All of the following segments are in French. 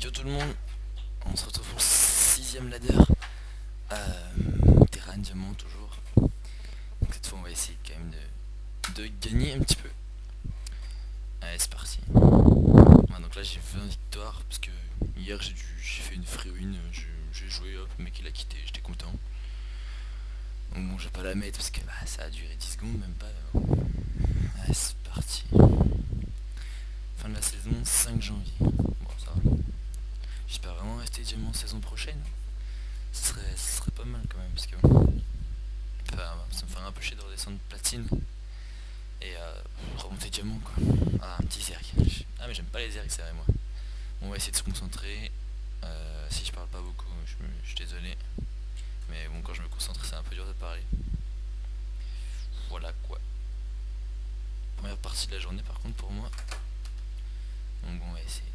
Yo tout le monde, on se retrouve pour le sixième ladder. Terrain diamant toujours. Donc cette fois on va essayer quand même de gagner un petit peu. Allez c'est parti. Donc là j'ai 20 victoires parce que hier j'ai fait une free win, j'ai joué, hop, le mec il a quitté, j'étais content. Donc bon je vais pas la mettre parce que ça a duré 10 secondes même pas. Allez c'est parti. Fin de la saison, 5 janvier. Bon ça va. J'espère vraiment rester diamant saison prochaine. Ce serait pas mal quand même parce que ça me ferait un peu chier de redescendre platine et remonter diamant quoi. Ah un petit zerg. Ah mais j'aime pas les zergs c'est vrai moi. On va essayer de se concentrer. Si je parle pas beaucoup je suis désolé. Mais bon quand je me concentre c'est un peu dur de parler. Voilà quoi. Première partie de la journée par contre pour moi. Donc bon on va essayer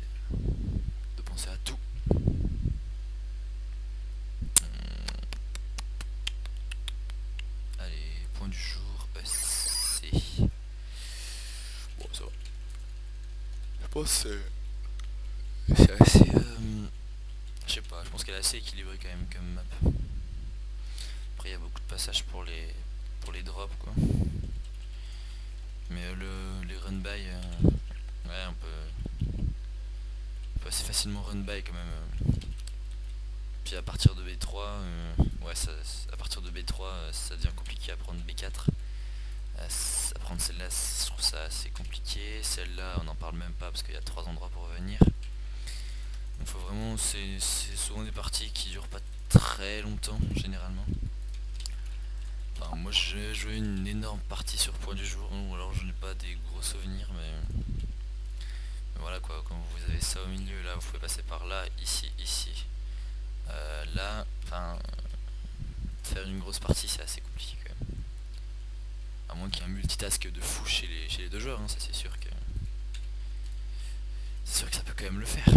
de penser à tout. Allez, point du jour, EC. Bon, ça va. Je pense que c'est assez... je sais pas, je pense qu'elle est assez équilibrée quand même comme map. Après, il y a beaucoup de passages pour les drops, quoi. Mais les run by, ouais, on peut assez facilement run by quand même. Puis à partir de B3, ouais, à partir de B3, ça devient compliqué à prendre B4. À prendre celle-là, je trouve ça assez compliqué. Celle-là, on n'en parle même pas parce qu'il y a 3 endroits pour venir. Donc faut vraiment, c'est souvent des parties qui durent pas très longtemps généralement. Enfin, moi j'ai joué une énorme partie sur point du jour, ou alors je n'ai pas des gros souvenirs, mais voilà quoi, quand vous avez ça au milieu, là vous pouvez passer par là, ici, ici, là, enfin, faire une grosse partie c'est assez compliqué quand même. À moins qu'il y ait un multitask de fou chez les deux joueurs, hein, ça c'est sûr que ça peut quand même le faire.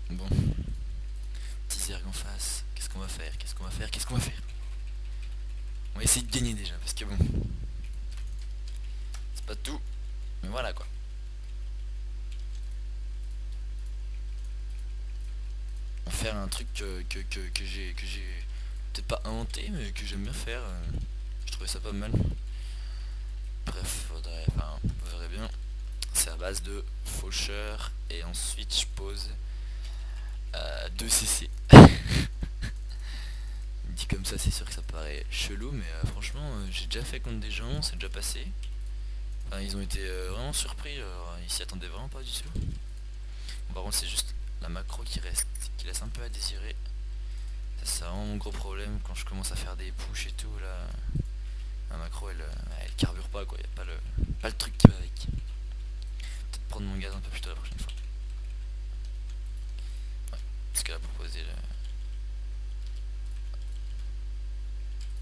Bon, petit zerg en face, qu'est-ce qu'on va faire, qu'est-ce qu'on va faire, qu'est-ce qu'on va faire? On va essayer de gagner déjà, parce que bon, c'est pas tout, mais voilà quoi. On va faire un truc que j'ai peut-être pas inventé, mais que j'aime bien faire. Je trouvais ça pas mal. Bref, vous verrez bien. C'est à base de faucheur et ensuite je pose 2 CC. Dit comme ça, c'est sûr que ça paraît chelou, mais franchement, j'ai déjà fait contre des gens, c'est déjà passé. Enfin, ils ont été vraiment surpris, ils s'y attendaient vraiment pas du tout. Bon, par contre, c'est juste la macro qui laisse un peu à désirer. Ça, c'est vraiment mon gros problème quand je commence à faire des push et tout. Là, la macro elle carbure pas quoi, y a pas le truc qui va avec. Peut-être prendre mon gaz un peu plus tôt la prochaine fois. Ouais, parce qu'elle a proposé le.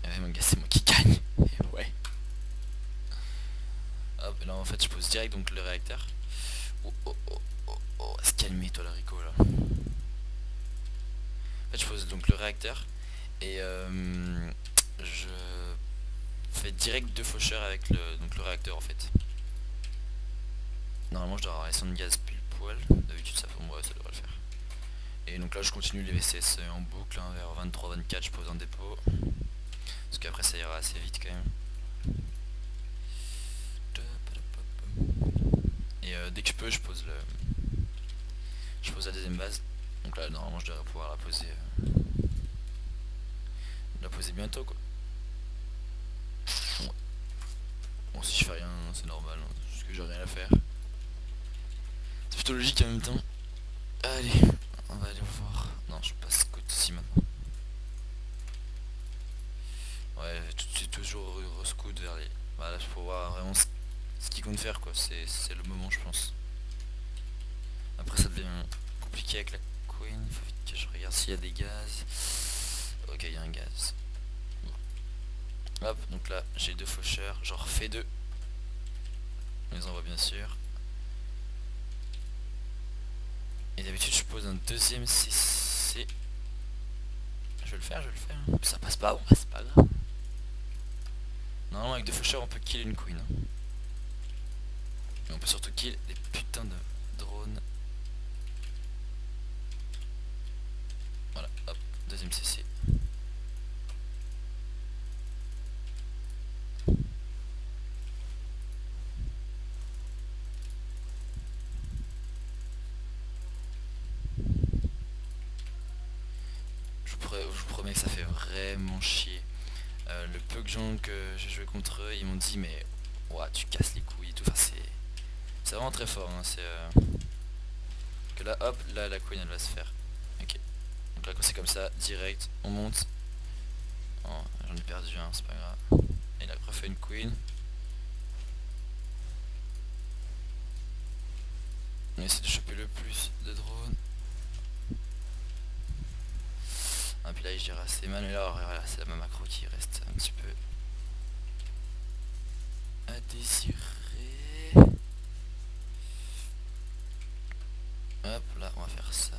Ouais, mon gars, c'est moi qui gagne. Et ouais. Hop, et là en fait, je pose direct donc le réacteur. Oh, oh, oh, oh, oh, se calmer toi, la Rico là. En fait, je pose donc le réacteur et je fais direct 2 faucheurs avec le réacteur en fait. Normalement, je dois avoir les 100 de gaz pile poil. D'habitude, ça pour moi, ça devrait le faire. Et donc là, je continue les VCS en boucle, hein, vers 23-24, je pose un dépôt. Parce qu'après, ça ira assez vite quand même. Et dès que je peux, je pose la deuxième base. Donc là, normalement, je devrais pouvoir la poser bientôt quoi. Ouais. Bon, si je fais rien, c'est normal, hein, parce que j'ai rien à faire. C'est plutôt logique en même temps. Allez, on va aller voir. Non, je passe scout ici maintenant. Ouais, tout de suite toujours re-scout vers les. Voilà, pour voir vraiment ce qu'ils comptent faire quoi. C'est le moment, je pense. Après, ça devient compliqué avec la queen. Il faut vite que je regarde s'il y a des gaz. Ok, il y a un gaz. Bon. Hop, donc là, j'ai 2 faucheurs. J'en refais 2. On les envoie bien sûr. Et d'habitude, je pose un deuxième CC. Je vais le faire. Ça passe pas, bon, c'est pas grave. Normalement, avec 2 faucheurs, on peut kill une queen. Et on peut surtout kill des putains de drones. promets que ça fait vraiment chier. Le peu de gens que j'ai joué contre eux, ils m'ont dit mais ouah, tu casses les couilles et tout. Enfin, c'est vraiment très fort. Hein. C'est que là, hop, là la queen elle va se faire. Ok. Donc là quand c'est comme ça, direct, on monte. Oh, j'en ai perdu un, c'est pas grave. Et il a refait une queen. On essaie de choper le plus de drones. Ah puis là je dirais assez mal, mais là voilà, c'est ma macro qui reste un petit peu à désirer. Hop là on va faire ça,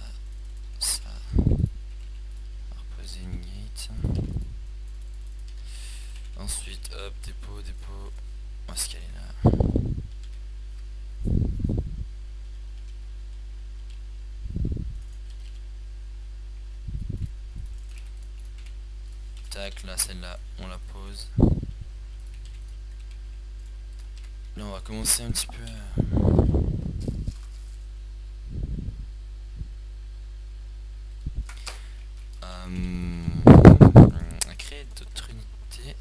ça. On va reposer une gate. Ensuite hop, dépôt, dépôt. On va se caler là. Tac, là celle-là on la pose. Là on va commencer un petit peu à créer d'autres unités.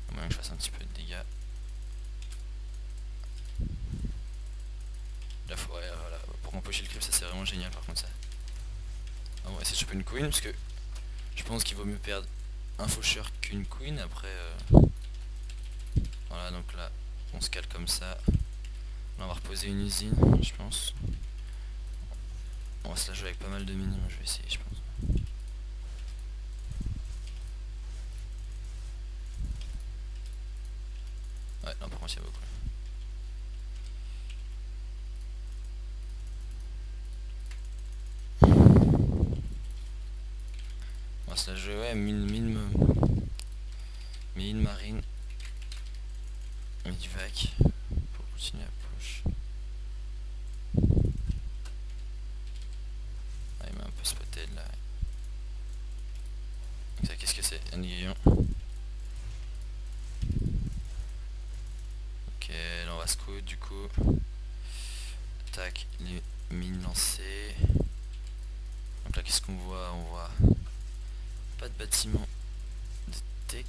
À moins que je fasse un petit peu de dégâts. Là faut, ouais, voilà, pour empocher le creep ça c'est vraiment génial par contre ça. Ah, on va essayer de choper une queen parce que je pense qu'il vaut mieux perdre un faucheur qu'une queen après. Voilà donc là on se cale comme ça. Là on va reposer une usine je pense. On va se la jouer avec pas mal de mines, je vais essayer je pense. Ouais non par contre il y a beaucoup. On va se la jouer ouais mine marine. Mid-vac pour continuer à push. Ah il m'a un peu spotted là. Ça qu'est-ce que c'est? Un aiguillon. Ok là on va scout du coup. Tac, les mines lancées. Donc là qu'est-ce qu'on voit? On voit pas de bâtiment de tech.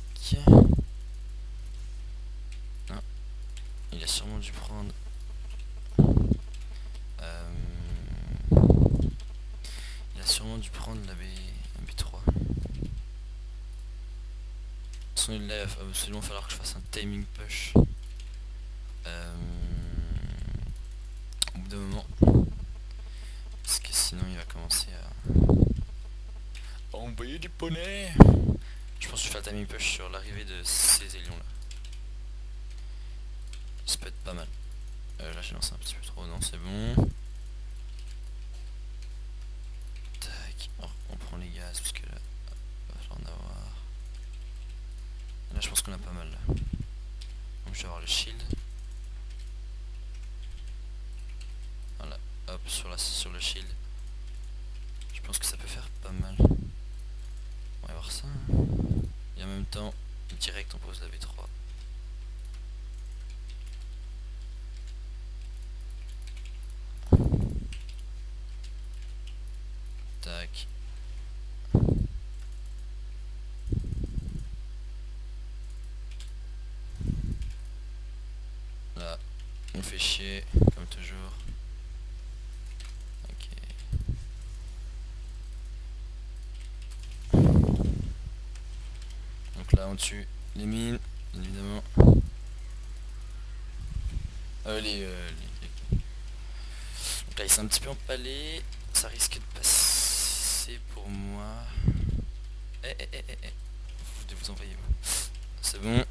Non. Il a sûrement dû prendre il a sûrement dû prendre la B3. De toute façon il va absolument falloir que je fasse un timing push au bout d'un moment. Parce que sinon il va commencer à envoyer du poney. Je pense que je fais un timing push sur l'arrivée de ces élions là. Ça peut être pas mal. Là j'ai lancé un petit peu trop, non c'est bon. Tac, on prend les gaz parce que là il va falloir en avoir. Là je pense qu'on a pas mal là. Donc je vais avoir le shield. Voilà, hop sur le shield. Je pense que ça peut faire pas mal. On va voir ça. Hein. Et en même temps, direct on pose la V3. Tac. Là, on fait chier, comme toujours. Ok. Donc là, on tue les mines, bien évidemment. Donc là, il s'est un petit peu empalé. Ça risque de passer pour moi. Vous devez vous envoyer. C'est bon.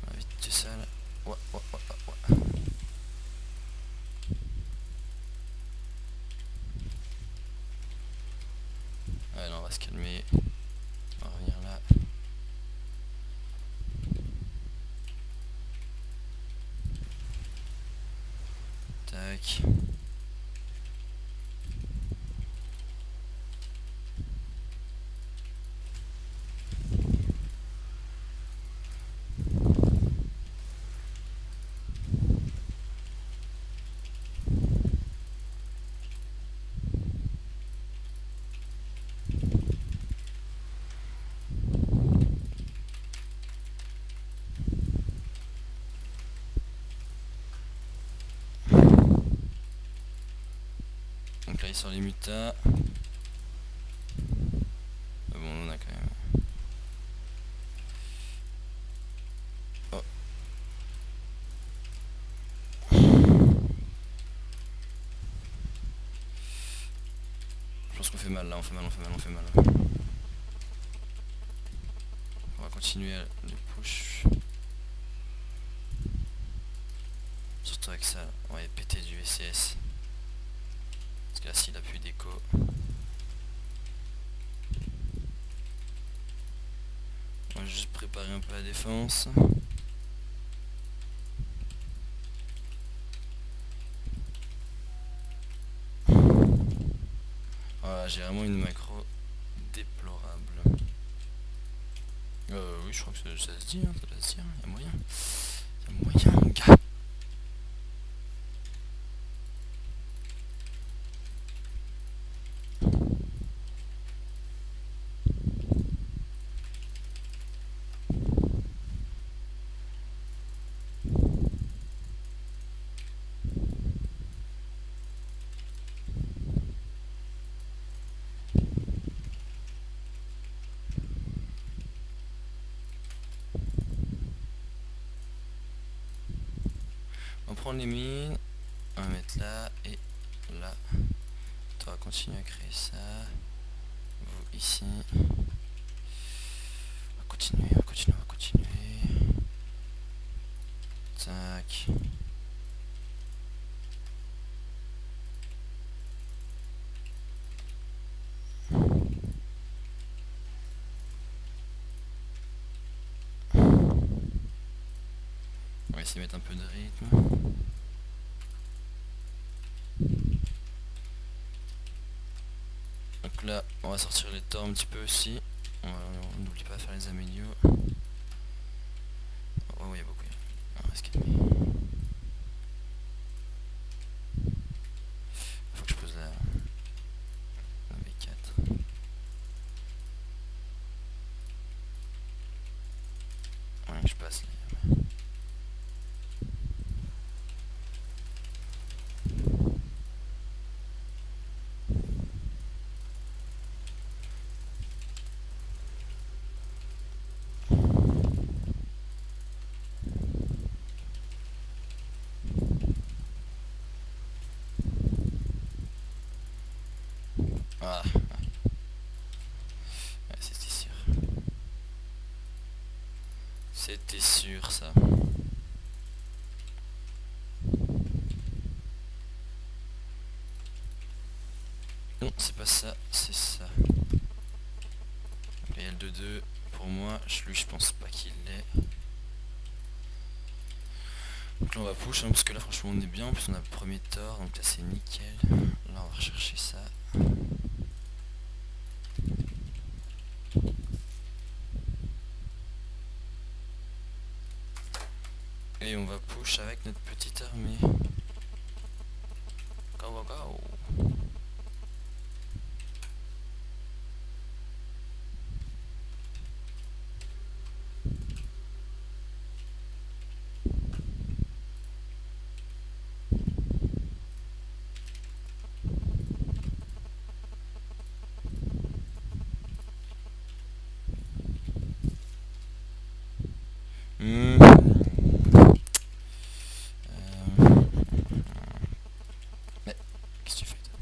On va vite tuer ça là. Ouais. Ouais, là, on va se calmer. On va revenir là. Tac. sur les mutas. Bon, on a quand même. Oh. Je pense qu'on fait mal là, on fait mal. On va continuer à le push. Surtout avec ça, on va péter du VCS. Parce que là, s'il a plus d'écho. On va juste préparer un peu la défense. Voilà, j'ai vraiment une macro déplorable. Oui, je crois que ça se dit, hein, ça doit se dire, il y a moyen. Il y a moyen, mon gars. On va prendre les mines, on va mettre là et là. On va continuer à créer ça. Vous ici. On va continuer. Tac. On va essayer de mettre un peu de rythme. Donc là, on va sortir les torts un petit peu aussi. On n'oublie pas de faire les amélios. Oh oui, il y a beaucoup. On va se calmer. Faut que je pose la B4. Ouais, je passe là. Ah, ouais, c'était sûr. C'était sûr ça. Non, c'est pas ça, c'est ça. Il y a le 2-2. Pour moi, lui je pense pas qu'il l'est. Donc là on va push hein, parce que là franchement on est bien. En plus on a le premier tort, donc là c'est nickel. Là on va rechercher ça. Et on va push avec notre petite armée. Go go go. Mais qu'est-ce que tu fais toi?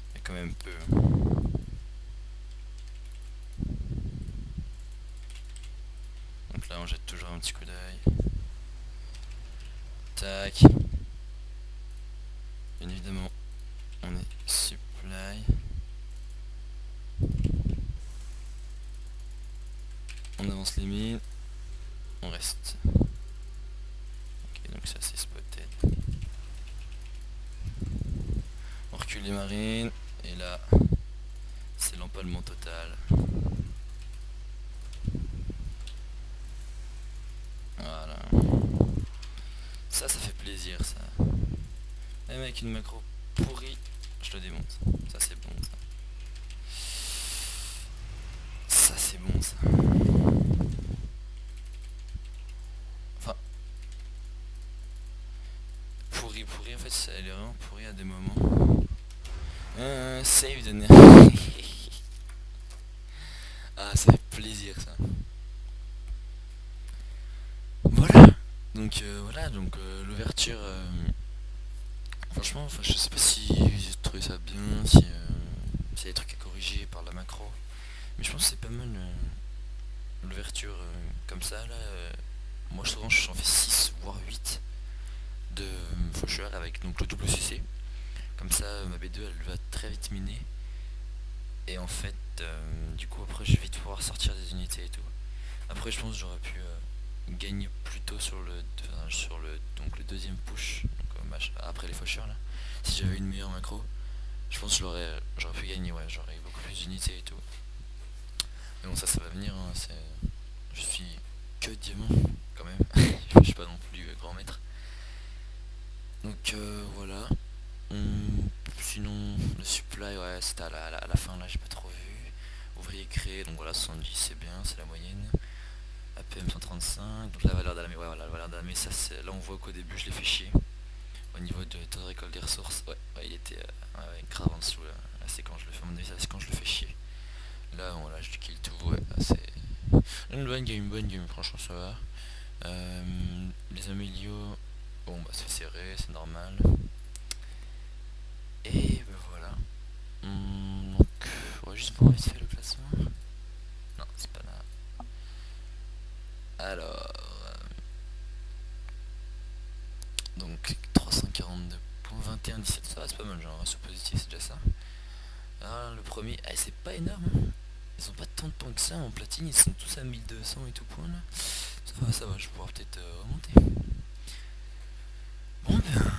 Il y a quand même peu. Donc là on jette toujours un petit coup d'œil. Tac. Bien évidemment on est supply. On avance les mines. On reste. Ok, donc ça c'est spotted. On recule les marines. Et là, c'est l'empalement total. plaisir ça. Même avec une macro pourrie, je le démonte. Ça c'est bon ça. Ça c'est bon ça. Enfin, pourri en fait, ça, elle est vraiment pourrie à des moments. Save de nerf. Ah, ça fait plaisir ça. Voilà. Donc l'ouverture. Franchement, enfin, je sais pas si j'ai trouvé ça bien, si s'il y a des trucs à corriger par la macro. Mais je pense que c'est pas mal l'ouverture comme ça là. Moi souvent j'en fais 6 voire 8 de faucheur avec donc le double CC. Comme ça ma B2 elle va très vite miner. Et en fait du coup après je vais vite pouvoir sortir des unités et tout. Après je pense que j'aurais pu gagner plus tôt sur donc le deuxième push donc, après les faucheurs là. Si j'avais une meilleure macro, je pense que j'aurais pu gagner, ouais, j'aurais eu beaucoup plus d'unités et tout. Mais bon ça va venir, hein, je suis que diamant quand même. Je suis pas non plus grand maître. Donc voilà. Sinon le supply ouais c'était à la fin là j'ai pas trop vu. Ouvrier créé, donc voilà 70 c'est bien, c'est la moyenne. APM 135, donc la valeur d'armée, ouais voilà la valeur d'armée ça c'est. Là on voit qu'au début je l'ai fait chier. Au niveau de taux de récolte des ressources, ouais il était grave en dessous là c'est quand je le fais, à mon avis ça c'est quand je le fais chier. Là voilà je kill tout, ouais c'est une bonne game, franchement ça va. Les amélios, bon bah c'est serré, c'est normal. Et ben voilà. Donc ouais juste pour vite fait le classement. Non c'est pas là. Alors donc 342 points, 21, 17, ça va c'est pas mal genre sur positif c'est déjà ça. Alors le premier, c'est pas énorme hein. Ils ont pas tant de points que ça en platine, ils sont tous à 1200 et tout point là. Ça va, je vais pouvoir peut-être remonter. Bon ben